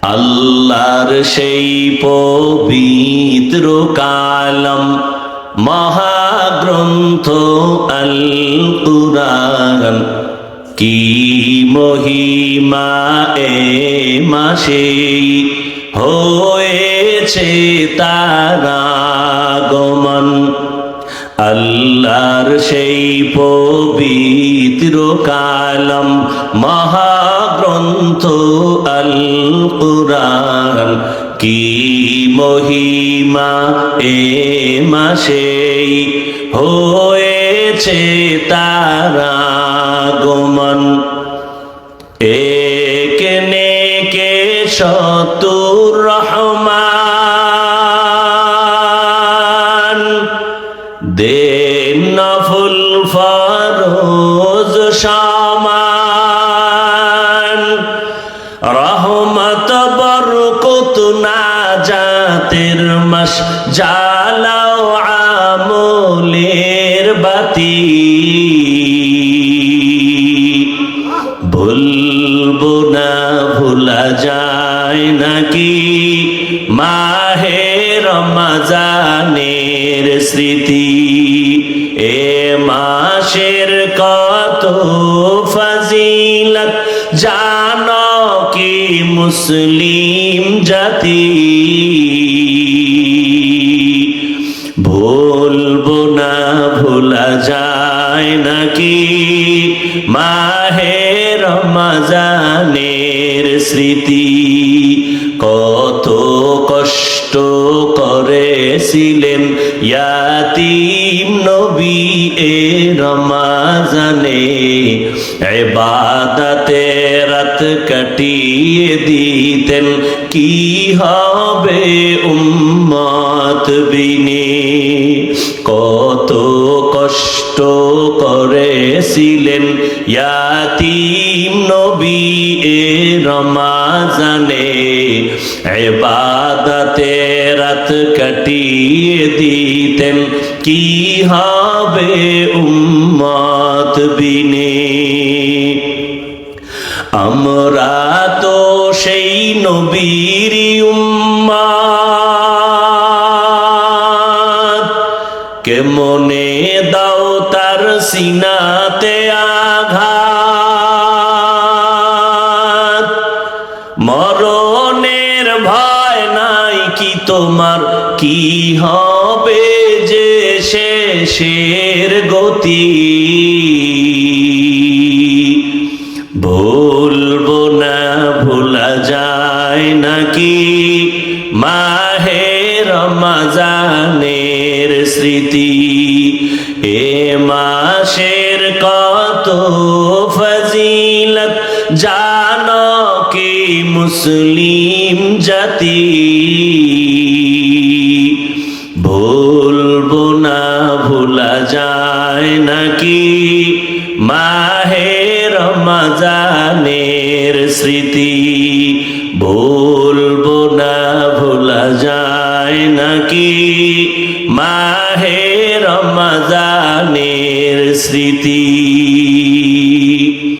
আল্লাহর সেই পবিত্র কালাম মহাগ্রন্থ আল কুরআন, কি মহিমা এ মাসে হয়েছে তার আগমন। আল্লাহর সেই পবিত্র কালাম মহাগ্রন্থ আল কুরআন, কি মহিমা এ মাসে হয়েছে তার আগমন। একে নেকে শতুর রহমান, দেন নফল ফরজ সমান। রহমত বরকত নাজাতের মাস, জ্বালাও আমলের বাতি। ভুলবো না ভোলা যায় নাকি মাহে রমজানের স্মৃতি। এ মাসের কত ফজিলত জানো কি মুসলিম জাতি। ভুলবো না ভোলা যায় নাকি মাহে রমজানের স্মৃতি। কত কষ্ট করেছিলেন ইয়াতীম নবী এ রমজানে, ইবাদতে রাত কাটিয়ে দিতেন, কি হবে উম্মত বিনে। কত কষ্ট করেছিলেন ইয়াতীম নবী এ রমজানে, ইবাদতে রাত কাটিয়ে দিতেন, কি হবে উম্মত বিনে। আমরা তো সেই নবীর উম্মত, কেমনে দাও তার সিনাতে আঘাত। মরণের ভয় নাই কি তোমার, কি হবে যে শেষের গতি। ভুলবো না ভোলা যায় নাকি মাহে রমজানের স্মৃতি। এ মাসের কত ফজিলত জানো কি মুসলিম জাতি। ভুলবো না ভোলা যায় নাকি মাহে রমজানের স্মৃতি। ভুলবো না ভোলা যায় নাকি মাহে রমজানের স্মৃতি।